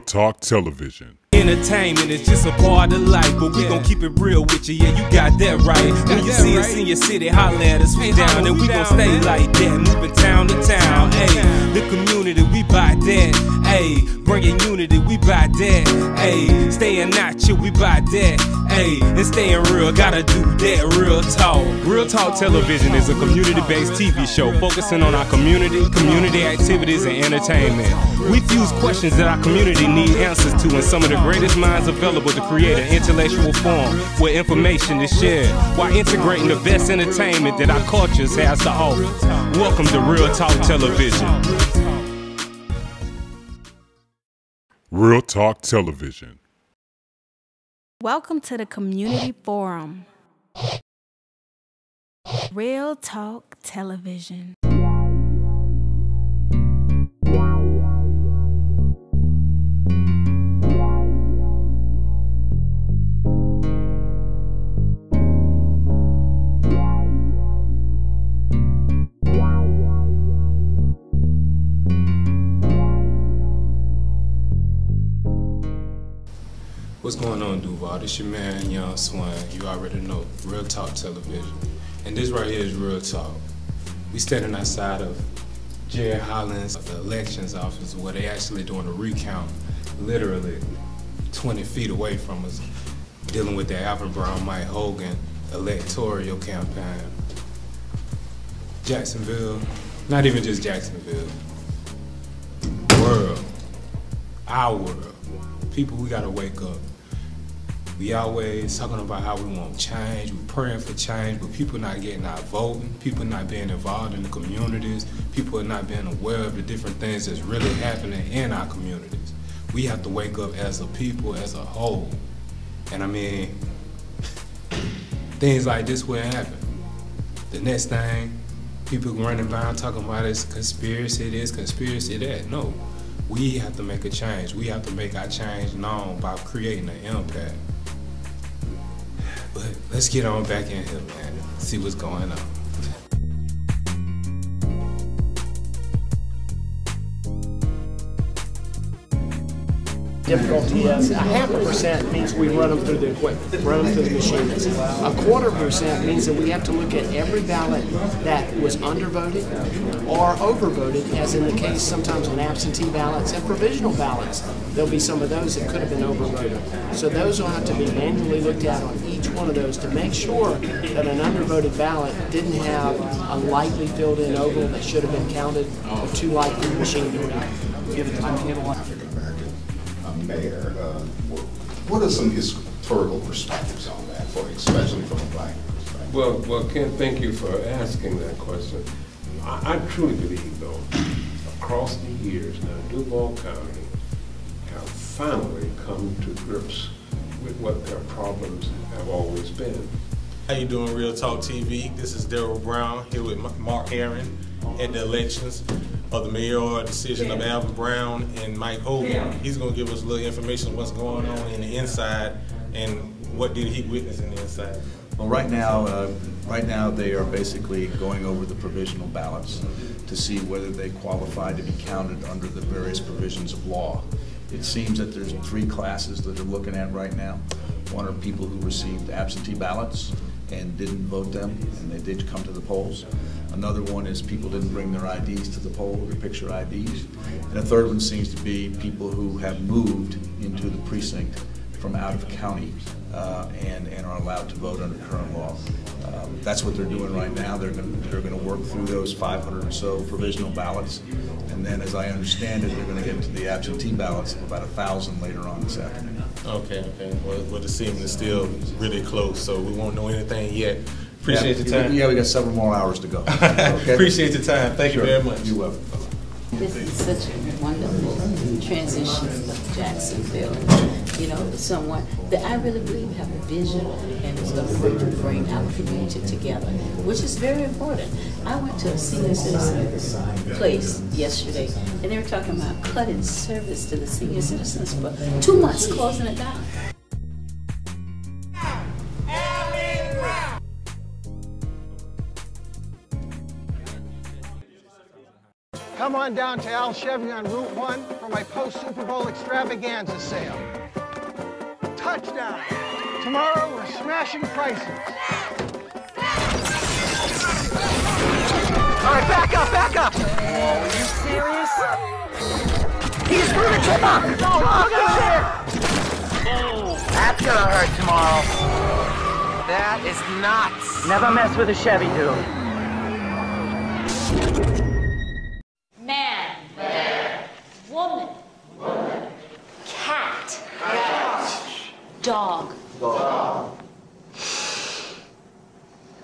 Talk Television. Entertainment is just a part of life, but we gon' keep it real with you, yeah, you got that right. When you see us in your city, holla at us, we down, and we gon' stay like that, moving town to town, ayy. The community, we buy that, ayy. Bringing unity, we buy that, ayy. Staying natural, we buy that, ayy. And staying real, gotta do that, real talk. Real Talk Television is a community-based TV show focusing on our community activities, and entertainment. We fuse questions that our community need answers to, and some of the greatest minds available to create an intellectual form where information is shared, while integrating the best entertainment that our cultures has to offer. Welcome to Real Talk Television. Real Talk Television. Welcome to the Community Forum. Real Talk Television. What's going on, Duval? This your man, Young Swan. You already know, Real Talk Television. And this right here is Real Talk. We standing outside of Jerry Holland's, the elections office, where they actually doing a recount, literally 20 feet away from us, dealing with the Alvin Brown, Mike Hogan electoral campaign. Jacksonville, not even just Jacksonville, world, our world. People, we gotta wake up. We always talking about how we want change, we praying for change, but people not getting out voting, people not being involved in the communities, people are not being aware of the different things that's really happening in our communities. We have to wake up as a people, as a whole. And I mean, things like this will happen. The next thing, people running around talking about it's conspiracy this, conspiracy that. No, we have to make a change. We have to make our change known by creating an impact. But let's get on back in here, man, and see what's going on. Difficulty is 0.5% means we run them through the equipment, run them through the machines. 1/4% means that we have to look at every ballot that was undervoted or overvoted, as in the case sometimes on absentee ballots and provisional ballots. There'll be some of those that could have been overvoted. So those will have to be manually looked at on each one of those to make sure that an undervoted ballot didn't have a lightly filled in oval that should have been counted or too light for the machine to read. Give it timetable. Mayor, what are some historical perspectives on that, especially from a black perspective? Well, Ken, thank you for asking that question. I truly believe, though, across the years now, Duval County have finally come to grips with what their problems have always been. How you doing, Real Talk TV? This is Dero Brown here with Mark Aaron at the elections of the mayoral decision of Alvin Brown and Mike Hogan. He's going to give us a little information on what's going on in the inside and what did he witness in the inside. Well, right now they are basically going over the provisional ballots to see whether they qualify to be counted under the various provisions of law. It seems that there's 3 classes that they're looking at right now. One are people who received absentee ballots and didn't vote them, and they did come to the polls. Another one is people didn't bring their IDs to the poll, their picture IDs. And a third one seems to be people who have moved into the precinct from out of county and are allowed to vote under current law. That's what they're doing right now. They're going to work through those 500 or so provisional ballots, and then, as I understand it, they're going to get to the absentee ballots of about 1,000 later on this afternoon. Okay. Well, the season is still really close, so we won't know anything yet. Appreciate your time. Yeah, we got several more hours to go. Okay? Appreciate your time. Thank you very much. You're welcome. This is such a wonderful transition of Jacksonville. You know, someone that I really believe have a vision and is going to work to bring our community together, which is very important. I went to a senior citizens place yesterday, and they were talking about cutting service to the senior citizens for 2 months, closing it down. Come on down to Al Chevy on Route 1 for my post-Super Bowl extravaganza sale. Touchdown! Tomorrow we're smashing prices. All right, back up, back up! Oh, are you serious? He's through the truck! No, look at him! That's gonna hurt tomorrow. That is nuts. Never mess with a Chevy, dude. Man. Woman. Cat. Dog.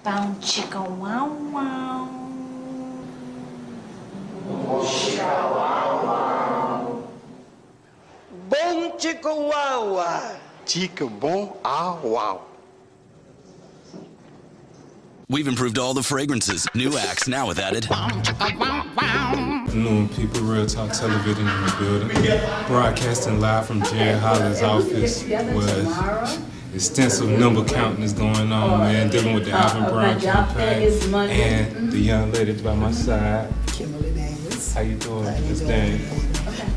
Bound chicka wow wow. Bon chicka wow wow. Chica bon ah wow. We've improved all the fragrances. New acts now with added. New people, Real Talk Television in the building. Broadcasting live from Jerry Holland's office where extensive number counting is going on, man, dealing with the Alvin Brown campaign. And the young lady by my side. Kimberly Daniels. How you doing, Miss Daniels? Okay.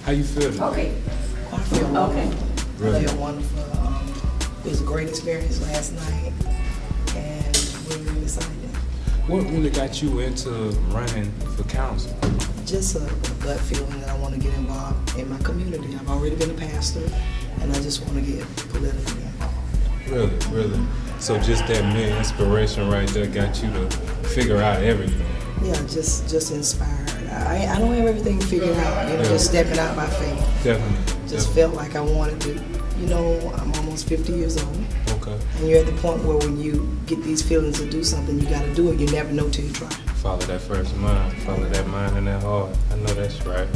How you feeling? Okay. I feel wonderful. Really? I feel wonderful. It was a great experience last night, and we're really excited. What really got you into running for council? Just a gut feeling that I want to get involved in my community. I've already been a pastor, and I just want to get politically involved. Really, really. So just that mere inspiration right there got you to figure out everything. Yeah, just inspired. I don't have everything figured out, you know, just stepping out by faith. Definitely. Just felt like I wanted to, you know, I'm almost 50 years old. Okay. And you're at the point where when you get these feelings to do something, you got to do it. You never know till you try. Follow that first mind. Follow that mind and that heart. I know that's right.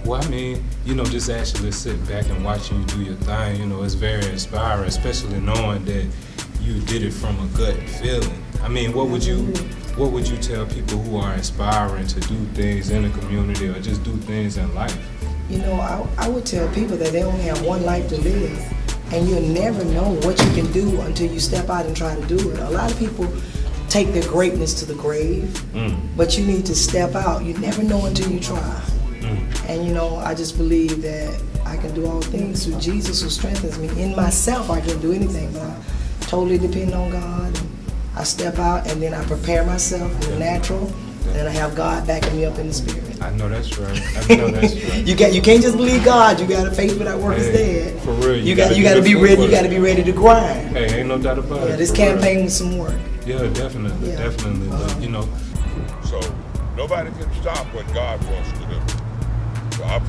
Well, I mean, you know, just actually sitting back and watching you do your thing, you know, it's very inspiring, especially knowing that you did it from a gut feeling. I mean, what would you tell people who are aspiring to do things in the community or just do things in life? You know, I would tell people that they only have one life to live, and you'll never know what you can do until you step out and try to do it. A lot of people take their greatness to the grave, but you need to step out. You never know until you try. And you know, I just believe that I can do all things through Jesus who strengthens me. In myself, I can't do anything, but I totally depend on God. And I step out, and then I prepare myself in the natural, and I have God backing me up in the spirit. I know that's right. I know that's right. You can't just believe God. You got to faith without work is dead. For real. You got to be ready. You got to be ready to grind. Hey, ain't no doubt about it. Yeah, this campaign was some work. Yeah, definitely, definitely. But you know, so nobody can stop what God wants to do. So I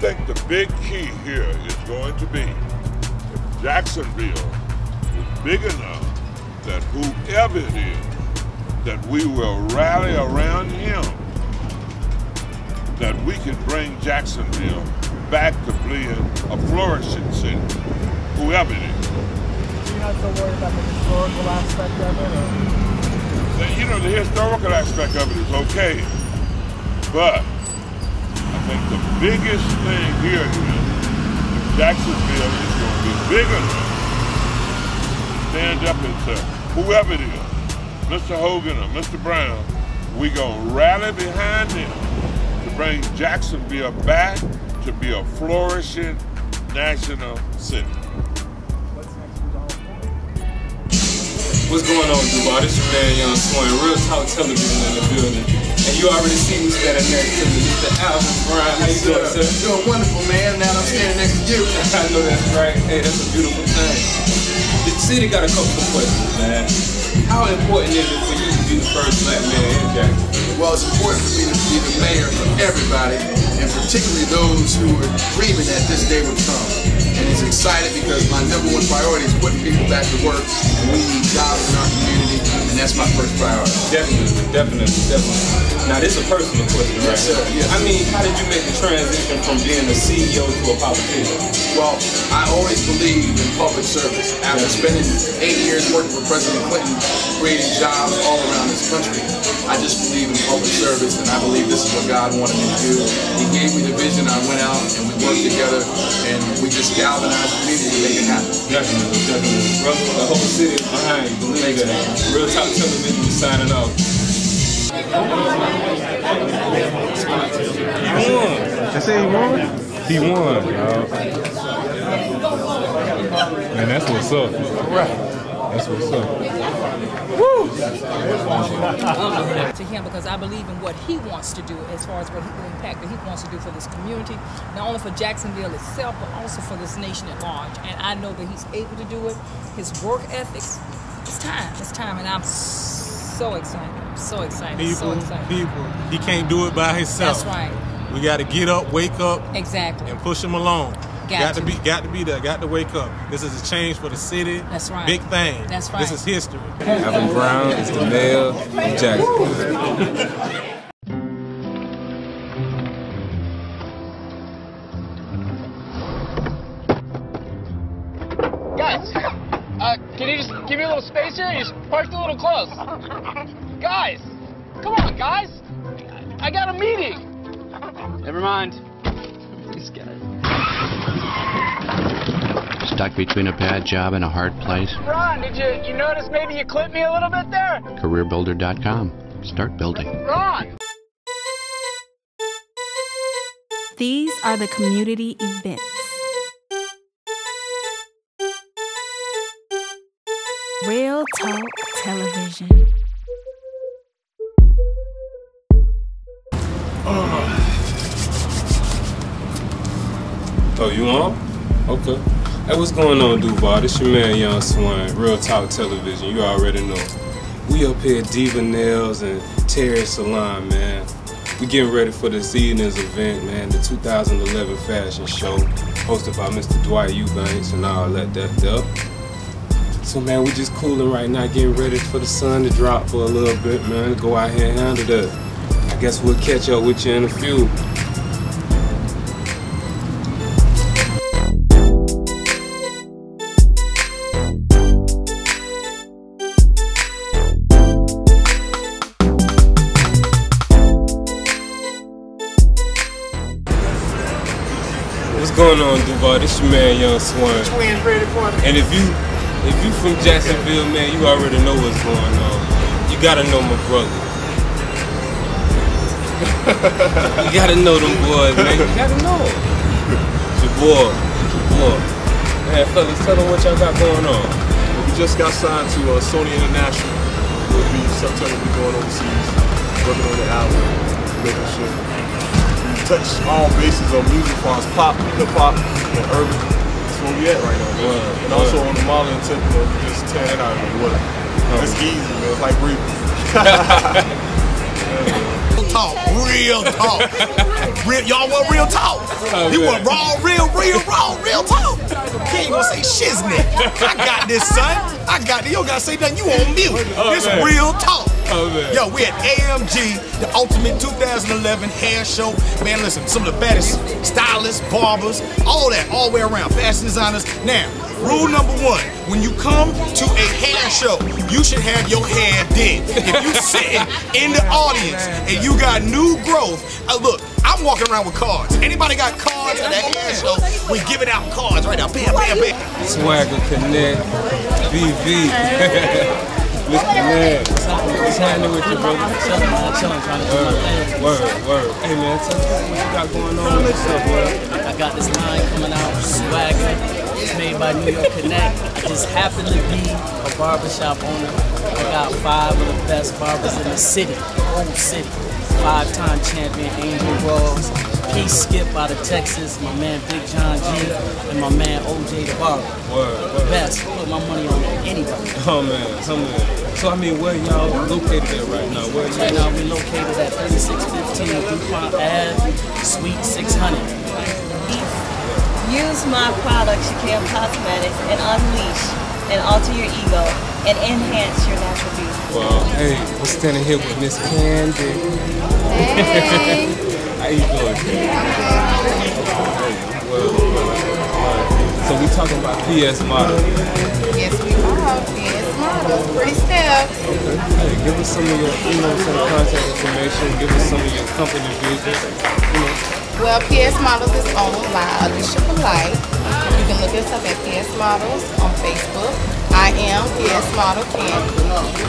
think the big key here is going to be if Jacksonville is big enough that whoever it is, that we will rally around him, that we can bring Jacksonville back to being a flourishing city, whoever it is. You're not so worried about the historical aspect of it? You know, the historical aspect of it is okay, but I think the biggest thing here is if Jacksonville is going to be big enough to stand up and say, whoever it is, Mr. Hogan or Mr. Brown, we going to rally behind them to bring Jacksonville back to be a flourishing national city. what's going on, Dubai? This your man, Young Swain, Real Talk Television in the building. And you already see me standing next to me, Mr. Alvin Brown. How you doing, sir? Doing wonderful, man. Now I'm standing next to you. I know that's right. Hey, that's a beautiful thing. The city got a couple of questions, man. How important is it for you to be the first black man in Jacksonville? Well, it's important for me to be the mayor for everybody, and particularly those who are dreaming that this day would come. And it's excited because my number one priority is putting people back to work, and we need jobs in our community, and that's my first priority. Definitely. Now, this is a personal question, right? Yes, sir. Yes. I mean, how did you make the transition from being a CEO to a politician? Well, I always believed in public service. After spending 8 years working for President Clinton, creating jobs all around this country, I just believe in public service, and I believe this is what God wanted me to do. He gave me the vision, I went out, and we worked together, and we just galvanized the community to make it happen. Definitely. Brother, the whole city is behind you, believe that. Real Talk Television is signing off. He won. They say he won? He won, dog. Man, that's what's up. Right. That's what's up. To him, because I believe in what he wants to do as far as what the impact that he wants to do for this community, not only for Jacksonville itself, but also for this nation at large. And I know that he's able to do it. His work ethics, it's time, and I'm so excited. I'm so excited. People, he can't do it by himself. That's right. We got to get up, wake up, exactly, and push him along. Got to be there. Got to wake up. This is a change for the city. That's right. Big thing. That's right. This is history. Alvin Brown is the mayor of Jacksonville. Guys, can you just give me a little space here? You parked a little close. Guys, come on, guys. I got a meeting. Never mind. These guys. Stuck between a bad job and a hard place? Ron, did you notice maybe you clipped me a little bit there? CareerBuilder.com. Start building. Ron! These are the community events. Real Talk Television. Oh, you on? Okay. Hey, what's going on, Duval? This your man, Young Swan, Real Talk Television. You already know. We up here at Diva Nails and Terry Salon, man. We getting ready for this evening's event, man. The 2011 fashion show, hosted by Mr. Dwight Eubanks and all that stuff. So, man, we just cooling right now, getting ready for the sun to drop for a little bit, man. Go out here and handle that. I guess we'll catch up with you in a few. What's going on, Duval? This your man, Young Swan. Twins ready for it. And if you from Jacksonville, man, you already know what's going on. You gotta know my brother. You gotta know them boys, man. You gotta know them. Your boy. Man, fellas, tell them what y'all got going on. We just got signed to Sony International. We'll be September, we'll be going overseas, working on the album, making sure we touch all bases of music as far as pop, hip-hop, and urban. That's where we at right now, man. And also on the modeling tip, you know, just tearing it out of the water. It's easy, man. It's like breathing. Real talk. Y'all want real talk? You want raw, real talk? He ain't gonna say shiznit. I got this, son. I got this. You don't gotta say nothing. You on mute. This real talk. Yo, we at AMG, the Ultimate 2011 Hair Show. Man, listen, some of the baddest stylists, barbers, all that, all the way around, fashion designers. Now, rule number one, when you come to a hair show, you should have your hair did. If you sitting in the audience and you got new growth, look, I'm walking around with cards. Anybody got cards at that hair show? We giving out cards right now. Bam, bam, bam. Swagger Connect, VV. Mr. Man, what's happening with you, brother? Chilling, trying to do my thing. Word. Hey, man, tell me what you got going on with yourself, boy. I got this line coming out, Swagger. It's made by New York Connect. I just happen to be a barbershop owner. I got 5 of the best barbers in the city, whole city. 5-time champion Angel Rawls, Peace Skip out of Texas, my man Big John G, and my man OJ the Barber. Word. Best. Put my money on anybody. Oh man. So I mean, where y'all located at right now? Right now we're located at 3615 DuPont Ave, Suite 600. Use my product, Shakira Cosmetics, and unleash and alter your ego and enhance your natural beauty. Well, hey, we're standing here with Miss Candy. Hey. How you doing, Candy? So we talking about PS models. Yes, we are. PS models. Pretty steps. Okay. Hey, give us some of your, some contact information. Give us some of your company vision. Well, PS Models is owned by Alicia Polite. You can look us up at PS Models on Facebook, I am PS model 10.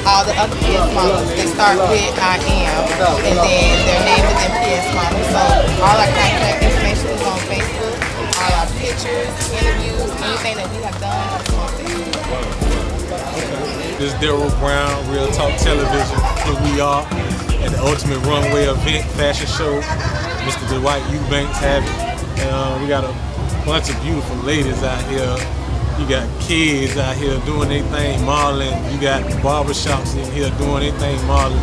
All the other PS models, they start with I am, and then their name is in PS model. So all our contact information is on Facebook. All our pictures, interviews, anything that we have done is on Facebook. This is Dero Brown, Real Talk Television. Here we are at the Ultimate Runway event, fashion show. Mr. Dwight Eubanks have it. And we got a bunch of beautiful ladies out here. You got kids out here doing their thing, modeling. You got barbershops in here doing their thing, modeling.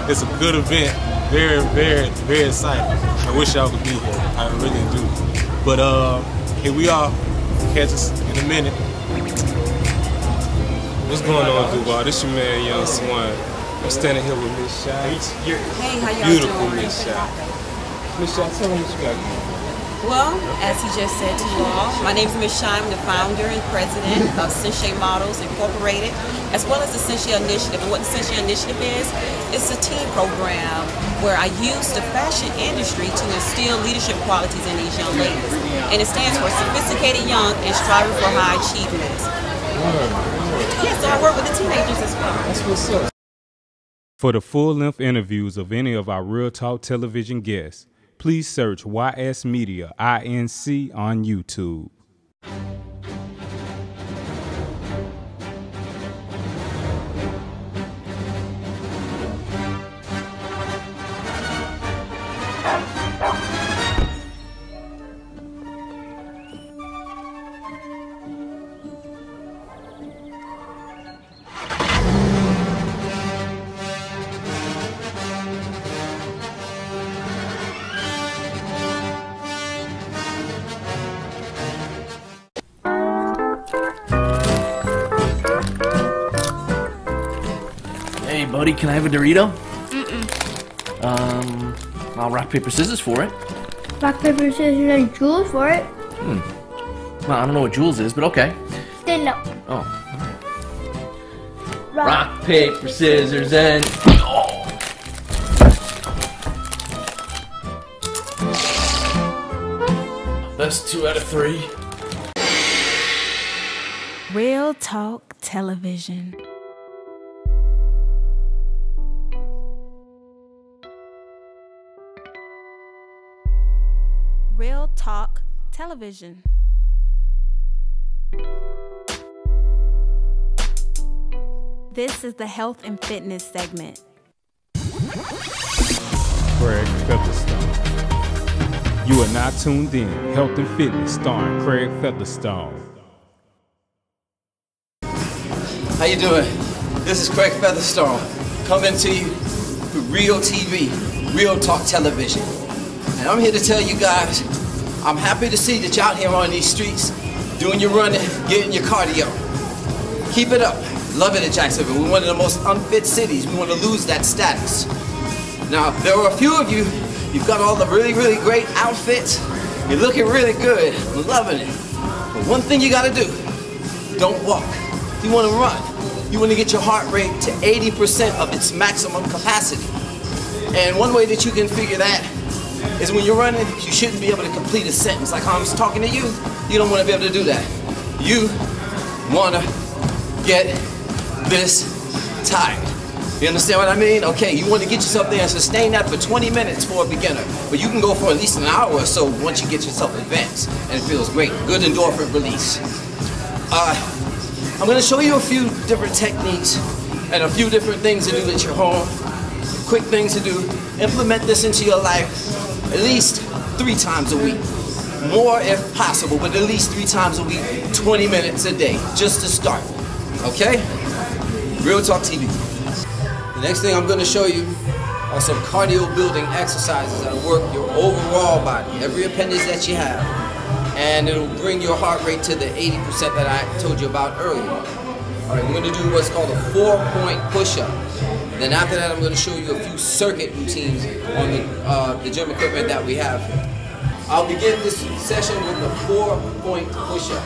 It's a good event. Very, very, very exciting. I wish y'all could be here. I really do. But here we are. Catch us in a minute. What's going on, Duval? This your man, Young Swan. I'm standing here with Miss Shy. Hey, how y'all Beautiful doing? Miss Shy. Miss Shy, tell me what you got going on. Well, as he just said to you all, my name is Miss Shy. I'm the founder and president of Sensei Models Incorporated, as well as the Sensei Initiative. And what the Sensei Initiative is, it's a team program where I use the fashion industry to instill leadership qualities in these young ladies. And it stands for Sophisticated Young and Striving for High Achievements. Yeah, so I work with the teenagers as well. That's what's up. For the full-length interviews of any of our Real Talk Television guests, please search YS Media INC on YouTube. Hey, buddy, can I have a Dorito? Mm-mm. I'll rock, paper, scissors for it. Rock, paper, scissors, and jewels for it. Well, I don't know what Jules is, but okay. Then no. Oh, alright. Rock, paper, scissors, and... Oh. That's 2 out of 3. Real Talk Television. Real Talk Television. This is the health and fitness segment. Craig Featherstone. You are now tuned in. Health and Fitness starring Craig Featherstone. How you doing? This is Craig Featherstone coming to you through Real TV, Real Talk Television. And I'm here to tell you guys, I'm happy to see that you're out here on these streets, doing your running, getting your cardio. Keep it up. Love it at Jacksonville. We're one of the most unfit cities. We want to lose that status. Now, there are a few of you, you've got all the really, really great outfits. You're looking really good. I'm loving it. But one thing you got to do, don't walk. You want to run. You want to get your heart rate to 80% of its maximum capacity. And one way that you can figure that is when you're running, you shouldn't be able to complete a sentence. Like how I'm talking to you, you don't want to be able to do that. You want to get this tired. You understand what I mean? Okay, you want to get yourself there and sustain that for 20 minutes for a beginner. But you can go for at least an hour or so once you get yourself advanced. And it feels great. Good endorphin release. I'm going to show you a few different techniques and a few different things to do at your home. Quick things to do. Implement this into your life at least 3 times a week. More if possible, but at least 3 times a week, 20 minutes a day, just to start. Okay? Real Talk TV. The next thing I'm going to show you are some cardio building exercises that'll work your overall body, every appendage that you have. And it'll bring your heart rate to the 80% that I told you about earlier. All right, we're going to do what's called a 4-point push-up. Then after that, I'm going to show you a few circuit routines on the gym equipment that we have. I'll begin this session with a 4-point push-up.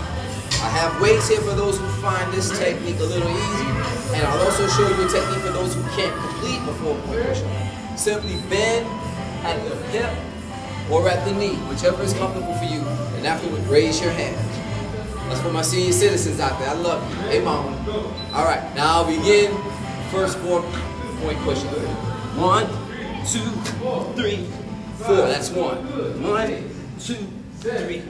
I have weights here for those who find this technique a little easy, and I'll also show you a technique for those who can't complete a 4-point push-up. Simply bend at the hip or at the knee, whichever is comfortable for you, and afterward raise your hands. That's for my senior citizens out there. I love you. Hey, mama. All right, now I'll begin first 4-point push-up. 1, 2, 3, 4. That's 1. 1, 2, 3,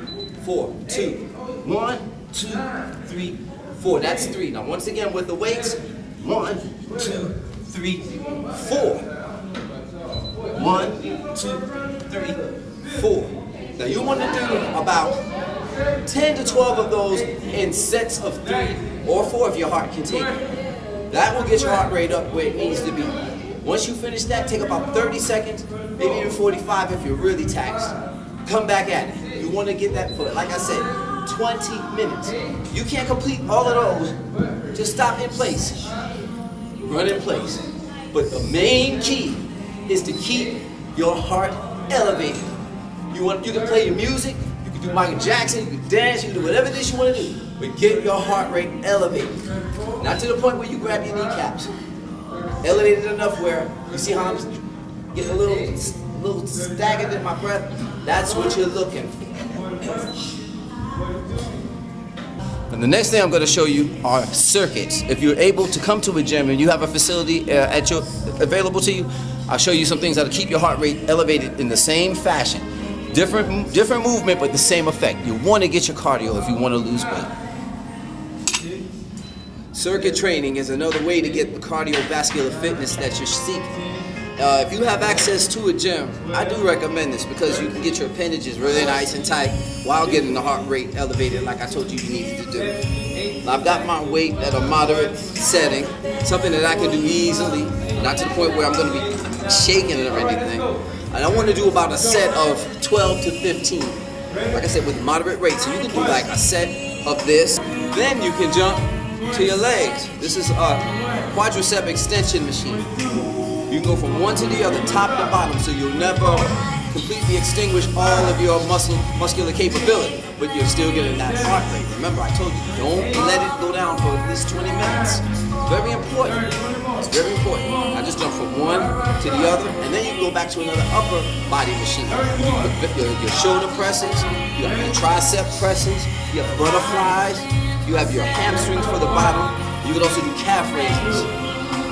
4. 2. 1, 2, 3, 4. That's 3. Now once again with the weights. 1, 2, 3, 4. 1, 2, 3, 4. Now you want to do about 10 to 12 of those in sets of 3 or 4 if your heart can take it. That will get your heart rate up where it needs to be. Once you finish that, take about 30 seconds, maybe even 45 if you're really taxed. Come back at it. You want to get that for, like I said, 20 minutes. You can't complete all of those. Just stop in place. Run in place. But the main key is to keep your heart elevated. You can play your music, you can do Michael Jackson, you can dance, you can do whatever it is you want to do, but get your heart rate elevated. Not to the point where you grab your kneecaps. Elevated enough where you see how I'm getting a little staggered in my breath. That's what you're looking for. And the next thing I'm going to show you are circuits. If you're able to come to a gym and you have a facility available to you, I'll show you some things that'll keep your heart rate elevated in the same fashion. Different movement, but the same effect. You want to get your cardio if you want to lose weight. Circuit training is another way to get the cardiovascular fitness that you're seeking. If you have access to a gym, I do recommend this because you can get your appendages really nice and tight while getting the heart rate elevated like I told you you needed to do. Now, I've got my weight at a moderate setting, something that I can do easily, not to the point where I'm going to be shaking it or anything. And I want to do about a set of 12 to 15, like I said, with moderate rate. So you can do like a set of this, then you can jump to your legs. This is a quadricep extension machine. You can go from one to the other, top to bottom, so you'll never completely extinguish all of your muscular capability, but you're still getting that heart rate. Remember, I told you, don't let it go down for at least 20 minutes. It's very important. It's very important. I just jump from one to the other, and then you can go back to another upper body machine. You do your shoulder presses, you have your tricep presses, you have butterflies, you have your hamstrings for the bottom. You can also do calf raises.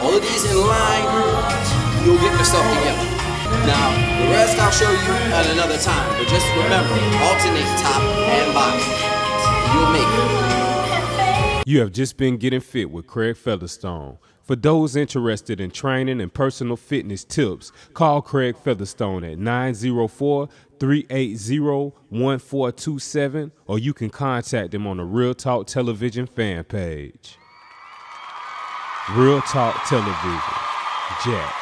All of these in line, you'll get yourself together. Now, the rest I'll show you at another time, but just remember, alternate top and bottom. You'll make it. You have just been getting fit with Craig Featherstone. For those interested in training and personal fitness tips, call Craig Featherstone at 904-380-1427, or you can contact him on the Real Talk Television fan page. Real Talk Television. Jack.